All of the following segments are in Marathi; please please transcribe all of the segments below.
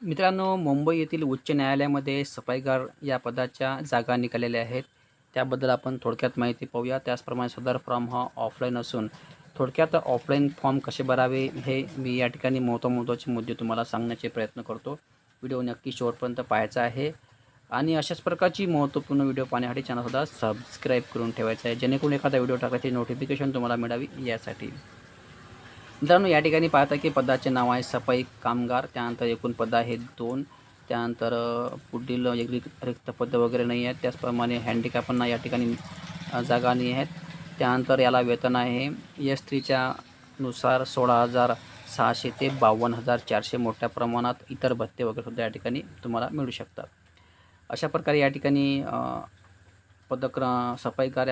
मित्रांनो, मुंबई येथील उच्च न्यायालयामध्ये सफाईगार या पदाच्या जागा निघालेल्या आहेत. त्याबद्दल आपण थोडक्यात माहिती पाहूया. त्याचप्रमाणे सदर फॉर्म हा ऑफलाईन असून थोडक्यात ऑफलाईन फॉर्म कसे भरावे हे मी या ठिकाणी महत्त्वाचे मुद्दे तुम्हाला सांगण्याचे प्रयत्न करतो. व्हिडिओ नक्की शेवटपर्यंत पाहायचा आहे आणि अशाच प्रकारची महत्त्वपूर्ण व्हिडिओ पाहण्यासाठी चॅनलसुद्धा सबस्क्राईब करून ठेवायचा आहे, जेणेकरून एखादा व्हिडिओ टाकल्याची नोटिफिकेशन तुम्हाला मिळावी यासाठी. मित्रांनो, या ठिकाणी पाहता की पदाचे नाव आहे सफाई कामगार. त्यानंतर एकूण पद आहेत 2. त्यानंतर पुढील रिक्त पदं वगैरे नाही आहेत. त्याचप्रमाणे हँडिकॅपांना या ठिकाणी जागा नाही आहेत. त्यानंतर याला वेतन आहे स्त्रीच्या नुसार 16,600 ते 52,400 मोठ्या प्रमाणात इतर भत्ते वगैरे सुद्धा या ठिकाणी तुम्हाला मिळू शकतात. अशा प्रकारे या ठिकाणी सफाईकार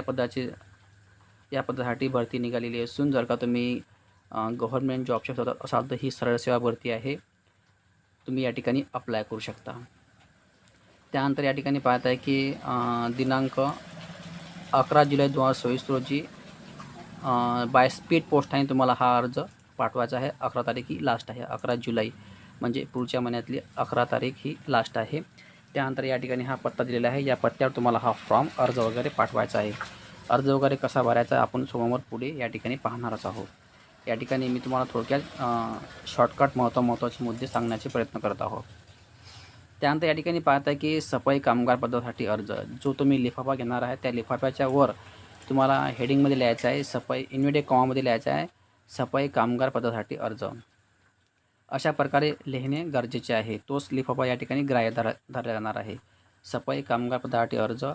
या पदासाठी भरती निघालेली असून जर का तुम्ही गव्हर्नमेंट जॉबच्या शोधात असाल तर ही सरळ सेवा भरती आहे. तुम्ही या ठिकाणी अप्लाय करू शकता. त्यानंतर या ठिकाणी पाहत आहे की दिनांक 11 जुलै 2024 रोजी बाय स्पीड पोस्टाने तुम्हाला हा अर्ज पाठवायचा आहे. 11 तारीख ही लास्ट आहे. 11 जुलै म्हणजे पुढच्या महिन्यातली 11 तारीख ही लास्ट आहे. त्यानंतर या ठिकाणी हा पत्ता दिलेला आहे. या पत्त्यावर तुम्हाला हा फॉर्म अर्ज वगैरे पाठवायचा आहे. अर्ज वगैरे कसा भरायचा आपण समोर पुढे या ठिकाणी पाहणारच आहोत. या ठिकाणी मी तुम्हाला थोडक्यात शॉर्टकट महत्त्वाचे मुद्दे सांगण्याचे प्रयत्न करत आहोत. त्यानंतर या ठिकाणी पाहत आहे की सफाई कामगार पदासाठी अर्ज जो तुम्ही लिफाफा घेणार आहे त्या लिफाफ्याच्या वर तुम्हाला हेडिंगमध्ये लिहायचं आहे इन्व्हर्टेड कॉमामध्ये लिहायचं आहे सफाई कामगार पदासाठी अर्ज. अशा प्रकारे लिहिणे गरजेचे आहे. तोच लिफाफा या ठिकाणी ग्राह्य धरला जाणार आहे. सफाई कामगार पदासाठी अर्ज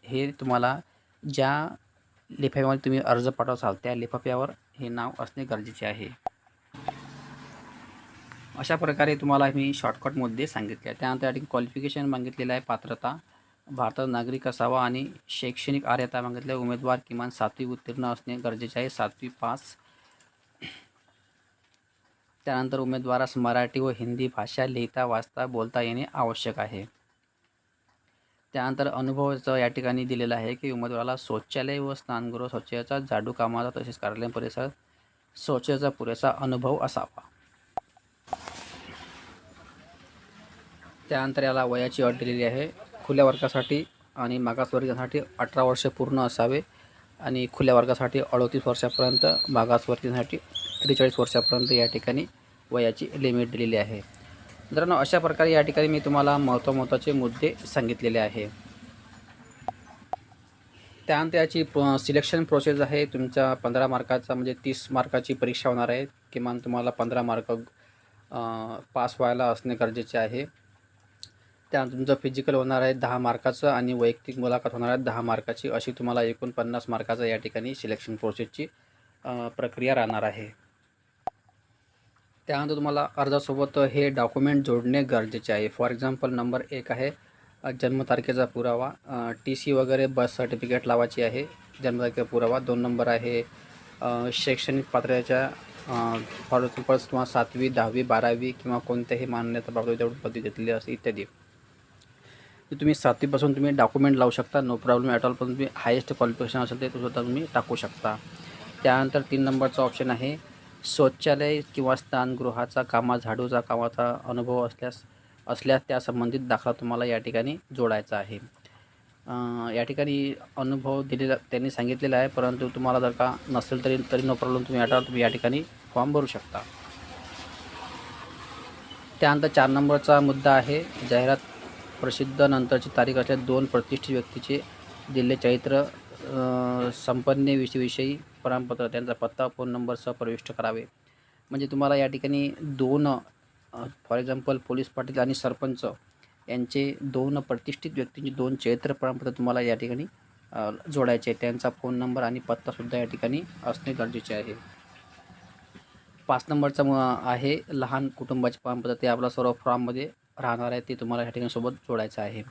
हे तुम्हाला ज्या लिफाफ्यामध्ये तुम्ही अर्ज पाठवाल त्या लिफाफ्यावर हे नाव असणे गरजेचे आहे. अशा प्रकारे तुम्हाला मी शॉर्टकट मुद्दे सांगितले आहे. त्यानंतर या ठिकाणी क्वालिफिकेशन मागितलेलं आहे. पात्रता भारतात नागरिक असावा आणि शैक्षणिक अर्हता मागितले. उमेदवार किमान 7वी उत्तीर्ण असणे गरजेचे आहे. 7वी पास. त्यानंतर उमेदवारास मराठी व हिंदी भाषा लिहिता वाचता बोलता येणे आवश्यक आहे. त्यानंतर अनुभवाचं या ठिकाणी दिलेलं आहे की उमेदवाराला शौचालय व स्नानगृह स्वच्छतेचा झाडू कामाचा तसेच कार्यालय परिसर स्वच्छतेचा पुरेसा अनुभव असावा. त्यानंतर याला वयाची अट दिलेली आहे. खुल्या वर्गासाठी आणि मागासवर्गीयांसाठी 18 वर्ष पूर्ण असावे आणि खुल्या वर्गासाठी 38 वर्षापर्यंत, मागासवर्गीयांसाठी 43 वर्षापर्यंत या ठिकाणी वयाची लिमिट दिलेली आहे. मित्रांनो, अशा प्रकारे या ठिकाणी मी तुम्हाला महत्त्वाचे मुद्दे सांगितलेले आहे. त्यानंतर याची सिलेक्शन प्रोसेस आहे. तुमच्या 15 मार्काचा म्हणजे 30 मार्काची परीक्षा होणार आहे. किमान तुम्हाला 15 मार्क पास व्हायला असणे गरजेचे आहे. त्यानंतर तुमचं फिजिकल होणार आहे 10 मार्काचं आणि वैयक्तिक मुलाखत होणार आहे 10 मार्काची. अशी तुम्हाला एकूण 50 मार्काचं या ठिकाणी सिलेक्शन प्रोसेसची प्रक्रिया राहणार आहे. त्यानंतर तुम्हाला अर्जासोबत हे डॉक्युमेंट जोडणे गरजेचे आहे. फॉर एक्झाम्पल नंबर 1 आहे जन्मतारखेचा पुरावा, TC वगैरे बर्थ सर्टिफिकेट लावायची आहे, जन्मतारखेचा पुरावा. 2 नंबर आहे शैक्षणिक पात्रतेच्या फॉर एक्झाम्पल किंवा 7वी 10वी 12वी किंवा कोणत्याही मान्यताप्राप्त विद्यापीठ पदवी घेतलेली असे इत्यादी. तुम्ही 7वीपासून तुम्ही डॉक्युमेंट लावू शकता, नो प्रॉब्लेम ॲट ऑल. पण तुम्ही हायेस्ट क्वालिफिकेशन असेल ते सुद्धा तुम्ही टाकू शकता. त्यानंतर 3 नंबरचा ऑप्शन आहे शौचालय किंवा स्नानगृहाचा झाडूचा कामाचा अनुभव असल्यास त्या संबंधित दाखला तुम्हाला या ठिकाणी जोडायचा आहे. या ठिकाणी अनुभव दिलेला त्यांनी सांगितलेला आहे, परंतु तुम्हाला जर का नसेल तरी नो प्रॉब्लेम तुम्ही या ठिकाणी फॉर्म भरू शकता. त्यानंतर 4 नंबरचा मुद्दा आहे जाहिरात प्रसिद्ध नंतरची तारीख असल्यास 2 प्रतिष्ठित व्यक्तीचे दिलेले चरित्र संपन्नतेविषयी प्रमाणपत्र त्यांचा पत्ता फोन नंबरसह प्रविष्ट करावे. म्हणजे तुम्हाला या ठिकाणी 2 फॉर एक्झाम्पल पोलीस पाटील आणि सरपंच यांचे 2 प्रतिष्ठित व्यक्तींचे 2 चरित्र प्रमाणपत्र तुम्हाला या ठिकाणी जोडायचे. त्यांचा फोन नंबर आणि पत्तासुद्धा या ठिकाणी असणे गरजेचे आहे. 5 नंबरचा आहे लहान कुटुंबाचे प्रमाणपत्र. ते आपला सर्व फॉर्ममध्ये राहणार आहे, ते तुम्हाला या ठिकाणी सोबत जोडायचं आहे.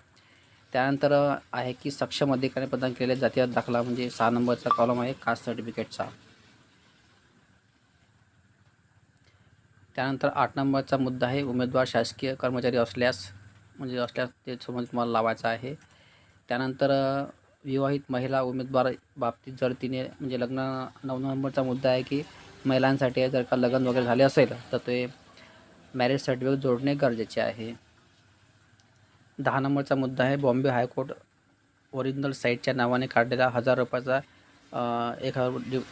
त्यानंतर आहे की सक्षम अधिकाऱ्याने प्रदान केलेला जातीय दाखला म्हणजे 6 नंबरचा कॉलम आहे कास्ट सर्टिफिकेटचा. त्यानंतर 8 नंबरचा मुद्दा आहे उमेदवार शासकीय कर्मचारी असल्यास ते सोबत तुम्हाला लावायचं आहे. त्यानंतर विवाहित महिला उमेदवार बाबतीत जर तिने म्हणजे 9 नंबरचा मुद्दा आहे की महिलांसाठी जर का लग्न वगैरे झाले असेल तर ते मॅरेज सर्टिफिकेट जोडणे गरजेचे आहे. 10 नंबरचा मुद्दा आहे, बॉम्बे हायकोर्ट ओरिजिनल साईटच्या नावाने काढलेला ₹1000 एक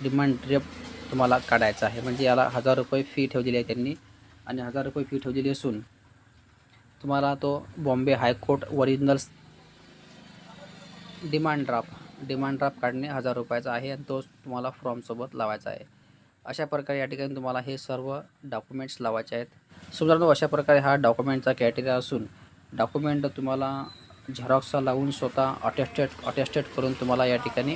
डिमांड ड्राफ्ट तुम्हाला काढायचा आहे. म्हणजे याला ₹1000 फी ठेवलेली आहे त्यांनी आणि ₹1000 फी ठेवलेली असून तुम्हाला तो Bombay high court original demand draft काढणे ₹1000 आहे आणि तो तुम्हाला फॉर्मसोबत लावायचा आहे. अशा प्रकारे या ठिकाणी तुम्हाला हे सर्व डॉक्युमेंट्स लावायचे आहेत. मित्रांनो, अशा प्रकारे हा डॉक्युमेंटचा क्रायटेरिया असून डॉक्युमेंट तुम्हाला झेरॉक्स लावून स्वतः अटेस्टेड करून तुम्हाला या ठिकाणी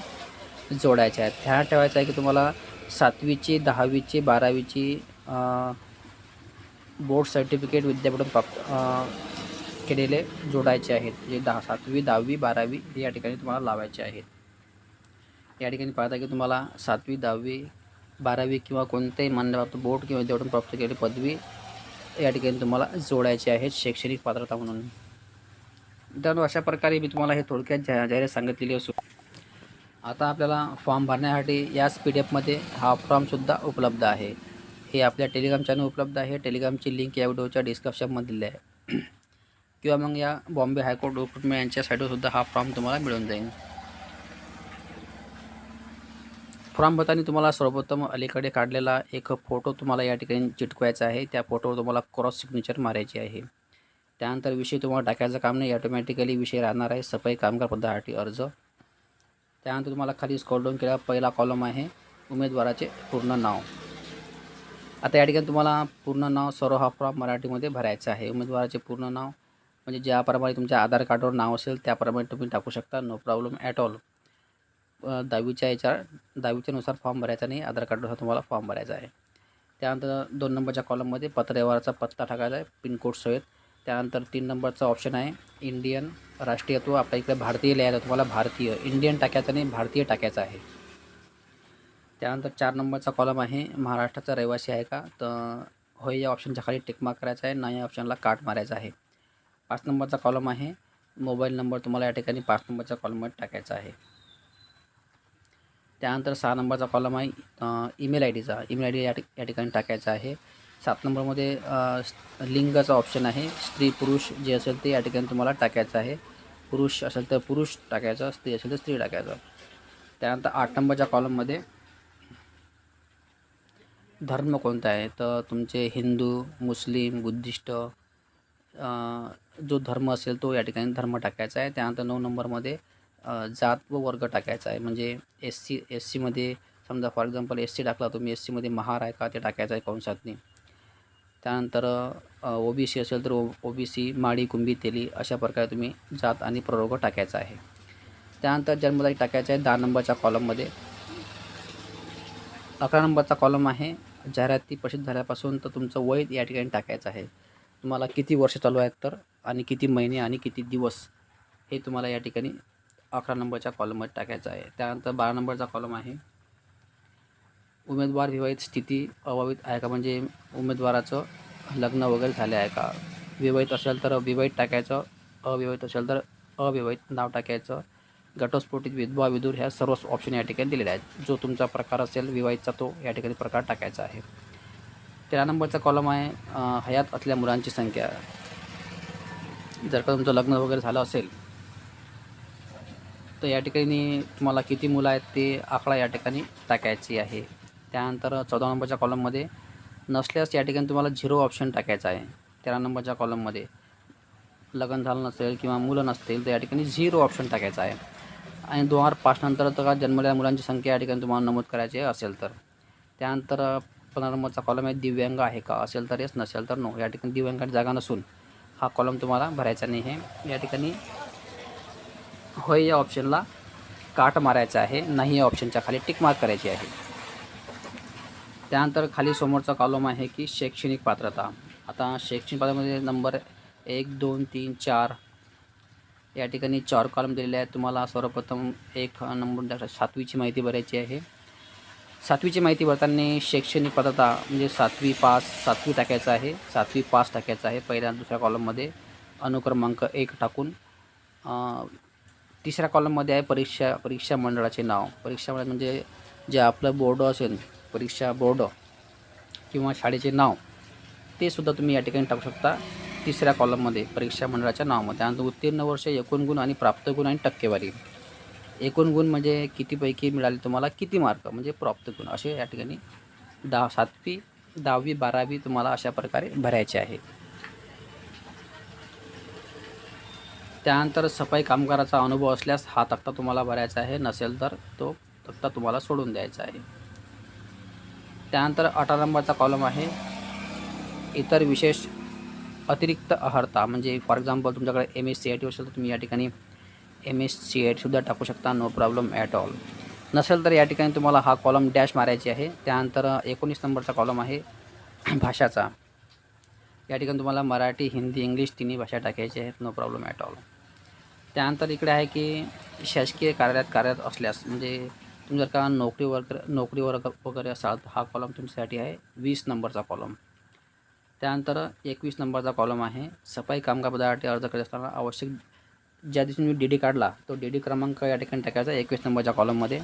जोडायचे आहेत. ध्यानात ठेवायचं आहे की तुम्हाला 7वीची 10वीची 12वीची बोर्ड सर्टिफिकेट विद्यापीठून प्राप्त केलेले जोडायचे आहेत. जे 7वी 10वी 12वी हे या ठिकाणी तुम्हाला लावायचे आहेत. या ठिकाणी पाहता की तुम्हाला 7वी 10वी 12वी किंवा कोणतेही मान्यप्राप्त बोर्ड किंवा विद्यापीठून प्राप्त केलेली पदवी या ठिकाणी तुम्हाला जोडायची आहे शैक्षणिक पात्रता म्हणून. मित्रांनो, अशा प्रकारे मी तुम्हाला हे थोडक्यात जाहिरात सांगितलेली असून आता आपल्याला फॉर्म भरण्यासाठी याच PDF हा फॉर्मसुद्धा उपलब्ध आहे. हे आपल्या टेलिग्राम चॅनल उपलब्ध आहे. टेलिग्रामची लिंक या व्हिडिओच्या डिस्क्रिप्शनमध्ये दिली आहे किंवा मग या बॉम्बे हायकोर्ट रिक्रुटमेंट यांच्या साईटवरसुद्धा हा फॉर्म तुम्हाला मिळून जाईल. फॉर्म भरताना तुम्हाला सर्वप्रथम अलीकडे काढलेला एक फोटो तुम्हाला या ठिकाणी चिटकवायचा आहे. त्या फोटोवर तुम्हाला क्रॉस सिग्नेचर मारायची आहे. त्यानंतर विषय तुम्हाला टाकायचं काम नाही, ऑटोमॅटिकली विषय राहणार आहे सफाई कामगार पदासाठी अर्ज. त्यानंतर तुम्हाला खाली स्क्रॉल डाऊन केला, पहिला कॉलम आहे उमेदवाराचे पूर्ण नाव. आता या ठिकाणी तुम्हाला पूर्ण नाव सर्व हा फॉर्म मराठीमध्ये भरायचा आहे. उमेदवाराचे पूर्ण नाव म्हणजे ज्याप्रमाणे तुमच्या आधार कार्डवर नाव असेल त्याप्रमाणे तुम्ही टाकू शकता, नो प्रॉब्लेम ॲट ऑल. 10वीच्यानुसार फॉर्म भरायचा नाही, आधार कार्डवर तुम्हाला फॉर्म भरायचा आहे. त्यानंतर 2 नंबरच्या कॉलममध्ये पत्रव्यवहाराचा पत्ता टाकायचा आहे पिनकोड सहित. त्यानंतर 3 नंबरचा ऑप्शन आहे इंडियन राष्ट्रीयत्व. आपल्या इकडे भारतीय लिहायचं, तुम्हाला भारतीय इंडियन टाकायचं नाही, भारतीय टाकायचं आहे. त्यानंतर 4 नंबरचा कॉलम आहे महाराष्ट्राचा रहिवासी आहे का, तर होय या ऑप्शनच्या खाली टिक मार्क करायचा आहे, नाही या ऑप्शनला काट मारायचा आहे. 5 नंबरचा कॉलम आहे मोबाईल नंबर, तुम्हाला या ठिकाणी 5 नंबरच्या कॉलममध्ये टाकायचा आहे. त्यानंतर 6 नंबरचा कॉलम आहे ईमेल आय डी या ठिकाणी टाकायचा आहे. 7 नंबरमध्ये लिंगाचा ऑप्शन आहे, स्त्री पुरुष जे असेल ते या ठिकाणी तुम्हाला टाकायचं आहे. पुरुष असेल तर पुरुष टाकायचं, स्त्री असेल तर स्त्री टाकायचं. त्यानंतर 8 नंबरच्या कॉलममध्ये धर्म कोणता आहे, तर तुमचे हिंदू मुस्लिम बुद्धिस्ट जो धर्म असेल तो या ठिकाणी धर्म टाकायचा आहे. त्यानंतर 9 नंबरमध्ये जात व वर्ग टाकायचा आहे. म्हणजे एस सीमध्ये समजा फॉर एक्झाम्पल SC टाकला तुम्ही, SCमध्ये महार आहे का ते टाकायचं आहे कंसातनी. त्यानंतर OBC असेल तर OBC माळी कुंभी तेली अशा प्रकारे तुम्ही जात आणि प्रवर्ग टाकायचा आहे. त्यानंतर जन्मतारीख टाकायचा आहे 10 नंबरच्या कॉलममध्ये. 11 नंबरचा कॉलम आहे जाहिराती प्रसिद्ध झाल्यापासून तर तुमचं वय या ठिकाणी टाकायचं आहे. तुम्हाला किती वर्ष चालू आहेत तर आणि किती महिने आणि किती दिवस हे तुम्हाला या ठिकाणी 11 नंबरच्या कॉलममध्ये टाकायचं आहे. त्यानंतर 12 नंबरचा कॉलम आहे उमेदवार विवाहित स्थिती अविवाहित आहे का, म्हणजे उमेदवाराचं लग्न वगैरे झाले आहे का. विवाहित असेल तर विवाहित टाकायचं, अविवाहित असेल तर अविवाहित नाव टाकायचं. घटस्फोटित विधवा विधूर ह्या सर्व ऑप्शन या ठिकाणी दिलेले आहेत. जो तुमचा प्रकार असेल विवाहितचा तो या ठिकाणी प्रकार टाकायचा आहे. 13 नंबरचा कॉलम आहे हयात असलेल्या मुलांची संख्या. जर का तुमचं लग्न वगैरे झालं असेल तर या ठिकाणी तुम्हाला किती मुलं आहेत ते आकडा या ठिकाणी टाकायची आहे. त्यानंतर 14 नंबरच्या कॉलममध्ये नसल्यास या ठिकाणी तुम्हाला 0 ऑप्शन टाकायचा आहे. 13 नंबरच्या कॉलममध्ये लग्न झालं नसेल किंवा मुलं नसतील तर या ठिकाणी 0 ऑप्शन टाकायचा आहे. आणि 2005 नंतर तर जन्मलेल्या मुलांची संख्या या ठिकाणी तुम्हाला नमूद करायची असेल तर. त्यानंतर 15 नंबरचा कॉलम आहे दिव्यांग आहे का, असेल तर येस, नसेल तर नो. या ठिकाणी दिव्यांगाची जागा नसून हा कॉलम तुम्हाला भरायचा नाही आहे. या ठिकाणी होय या ऑप्शनला काट मारायचा आहे, नाही या ऑप्शनच्या खाली टिक मार्क करायची आहे. त्यानंतर खाली समोरचा कॉलम आहे की शैक्षणिक पात्रता. आता शैक्षणिक पात्रतेमध्ये नंबर 1 2 3 4 या ठिकाणी 4 कॉलम दिलेले आहेत. तुम्हाला सर्वप्रथम 1 नंबर 7वीची माहिती भरायची आहे. 7वीची माहिती भरताना शैक्षणिक पात्रता म्हणजे 7वी पास, 7वी टाकायचं आहे, 7वी पास टाकायचं आहे पहिल्या दुसऱ्या कॉलममध्ये. अनुक्रमांक 1 टाकून तिसऱ्या कॉलममध्ये आहे परीक्षा मंडळाचे नाव. परीक्षा मंडळ म्हणजे जे आपलं बोर्ड असेल, परीक्षा बोर्ड किंवा शाळेचे नाव ते सुद्धा तुम्ही या ठिकाणी टाकू शकता तिसऱ्या कॉलममध्ये परीक्षा मंडळाच्या नावामध्ये. त्यानंतर उत्तीर्ण वर्ष, एकूण गुण आणि प्राप्त गुण आणि टक्केवारी. एकूण गुण म्हणजे कितीपैकी मिळाले तुम्हाला, किती मार्क म्हणजे प्राप्त गुण, असे या ठिकाणी 7वी 10वी 12वी तुम्हाला अशा प्रकारे भरायचे आहे. त्यानंतर सफाई कामगाराचा अनुभव असल्यास हा तक्ता तुम्हाला भरायचा आहे, नसेल तर तो तक्ता तुम्हाला सोडून द्यायचा आहे. त्यानंतर 18 नंबरचा कॉलम आहे इतर विशेष अतिरिक्त अर्हता. म्हणजे फॉर एक्झाम्पल तुमच्याकडे MSCIT असेल तर तुम्ही या ठिकाणी MSCIT सुद्धा टाकू शकता, नो प्रॉब्लेम ॲट ऑल. नसेल तर या ठिकाणी तुम्हाला हा कॉलम डॅश मारायची आहे. त्यानंतर 19 नंबरचा कॉलम आहे भाषाचा. या ठिकाणी तुम्हाला मराठी, हिंदी, इंग्लिश तिन्ही भाषा टाकायच्या आहेत, नो प्रॉब्लेम ॲट ऑल. त्यानंतर इकडे आहे की शासकीय कार्यालयात कार्यरत असल्यास, म्हणजे तुम्ही जर का नोकरीवर वगैरे असाल तर हा कॉलम तुमच्यासाठी आहे 20 नंबरचा कॉलम. त्यानंतर 21 नंबरचा कॉलम आहे सफाई कामगार पदासाठी अर्ज करत असताना आवश्यक ज्या दिवशी तुम्ही DD काढला तो DD क्रमांक या ठिकाणी टाकायचा 21 नंबरच्या कॉलममध्ये.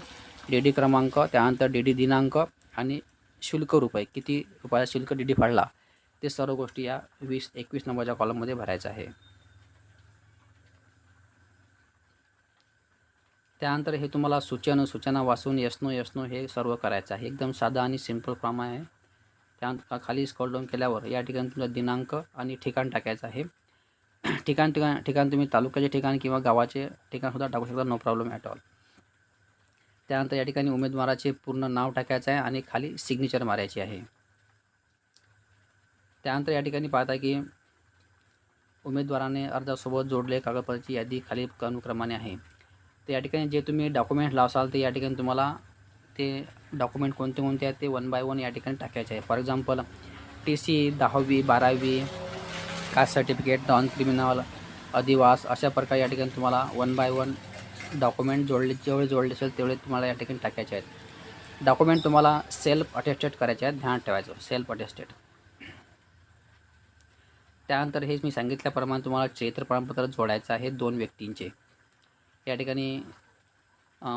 DD क्रमांक, त्यानंतर DD दिनांक आणि शुल्क रुपये, किती रुपयाचा शुल्क DD फाडला, ते सर्व गोष्टी या 21 नंबरच्या कॉलममध्ये भरायचं आहे. त्यानंतर हे तुम्हाला सूचना वाचून येस नो हे सर्व करायचं आहे. एकदम साधा आणि सिंपल फॉर्म आहे. त्यानंतर खाली स्क्रॉल डाऊन केल्यावर या ठिकाणी तुमचा दिनांक आणि ठिकाण टाकायचं आहे. ठिकाण तुम्ही तालुक्याचे ठिकाण किंवा गावाचे ठिकाणसुद्धा टाकू शकता, नो प्रॉब्लेम ॲट ऑल. त्यानंतर या ठिकाणी उमेदवाराचे पूर्ण नाव टाकायचं आहे आणि खाली सिग्नेचर मारायची आहे. त्यानंतर या ठिकाणी पाहता की उमेदवाराने अर्जासोबत जोडले कागदपत्राची यादी खाली अनुक्रमाने आहे. तर या ठिकाणी जे तुम्ही डॉक्युमेंट लावसाल ते या ठिकाणी तुम्हाला ते डॉक्युमेंट कोणते आहेत ते 1 बाय 1 या ठिकाणी टाकायचे आहे. फॉर एक्झाम्पल TC, 10वी 12वी, कास्ट सर्टिफिकेट, नॉन क्रिमिनल, अधिवास, अशा प्रकारे या ठिकाणी तुम्हाला 1 बाय 1 डॉक्युमेंट जेवढे जोडले असेल तेवढे तुम्हाला या ठिकाणी टाकायचे आहेत. डॉक्युमेंट तुम्हाला सेल्फ अटेस्टेड करायचे आहेत, ध्यान ठेवायचं, सेल्फ अटेस्टेड. त्यानंतर हेच मी सांगितल्याप्रमाणे तुम्हाला चरित्र प्रमाणपत्र जोडायचं आहे 2 व्यक्तींचे. या ठिकाणी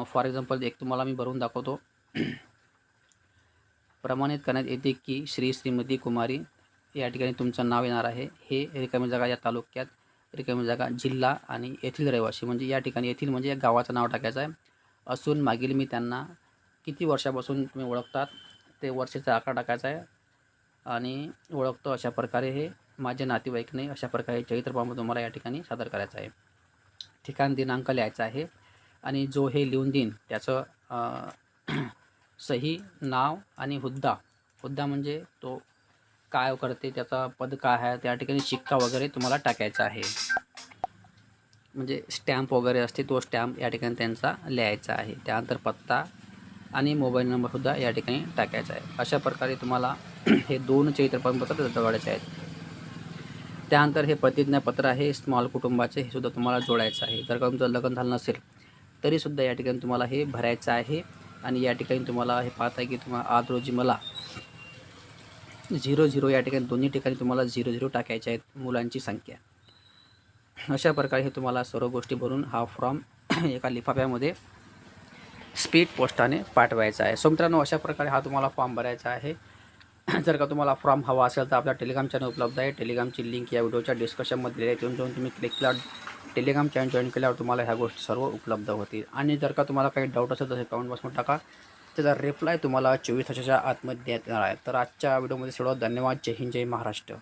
फॉर एक्झाम्पल एक तुम्हाला मी भरून दाखवतो. प्रमाणित करण्यात येते की श्रीमती कुमारी या ठिकाणी तुमचं नाव येणार आहे. हे रिकामी जागा या तालुक्यात, रिकामी जागा जिल्हा आणि येथील रहिवासी, म्हणजे या ठिकाणी येथील म्हणजे या गावाचं नाव टाकायचं आहे. असून मागील मी त्यांना किती वर्षापासून तुम्ही ओळखतात ते वर्षाचा आकडा टाकायचा आहे. आणि ओळखतो अशा प्रकारे हे माझे नातेवाईक नाही, अशा प्रकारे चरित्र प्रमाणपत्र तुम्हाला या ठिकाणी सादर करायचं आहे. ठिकाण दिनांक लिहायचा आहे आणि जो हे लिहून देईन त्याचं सही, नाव आणि हुद्दा म्हणजे तो काय करते, त्याचा पद काय आहे, त्या ठिकाणी शिक्का वगैरे तुम्हाला टाकायचा आहे. म्हणजे स्टॅम्प वगैरे असते तो स्टॅम्प या ठिकाणी त्यांचा लिहायचा आहे. त्यानंतर पत्ता आणि मोबाईल नंबरसुद्धा या ठिकाणी टाकायचा आहे. अशा प्रकारे तुम्हाला हे 2 चरित्र प्रमाणपत्र जोडायचे आहेत. त्यानंतर हे प्रतिज्ञापत्र आहे स्मॉल कुटुंबाचे, हे सुद्धा तुम्हाला जोडायचं आहे. जर का तुमचं लग्न झालं नसेल तरीसुद्धा या ठिकाणी तुम्हाला हे भरायचं आहे. आणि या ठिकाणी तुम्हाला हे पाहता की तुम्हाला आज रोजी मला 00 या ठिकाणी दोन्ही ठिकाणी तुम्हाला 00 टाकायचे आहेत मुलांची संख्या. अशा प्रकारे हे तुम्हाला सर्व गोष्टी भरून हा फॉर्म एका लिफाफ्यामध्ये स्पीड पोस्टाने पाठवायचा आहे. सो मित्रांनो, अशा प्रकारे हा तुम्हाला फॉर्म भरायचा आहे. जर का तुम्हाला फॉर्म हवा असेल तर आपला टेलिग्राम चॅनल उपलब्ध आहे. टेलिग्रामची लिंक या व्हिडिओच्या डिस्क्रिप्शनमध्ये दिली आहे. तिथून जाऊन तुम्ही क्लिक केल्यावर टेलिग्राम चॅनल जॉईन केल्यावर तुम्हाला ह्या गोष्टी सर्व उपलब्ध होतील. आणि जर का तुम्हाला काही डाऊट असेल तर कमेंट बॉक्समध्ये टाका, त्याचा रिप्लाय तुम्हाला 24 तासाच्या आतमध्ये देण्यात येणार आहे. तर आजच्या व्हिडिओमध्ये सर्वात धन्यवाद. जय हिंद, जय महाराष्ट्र.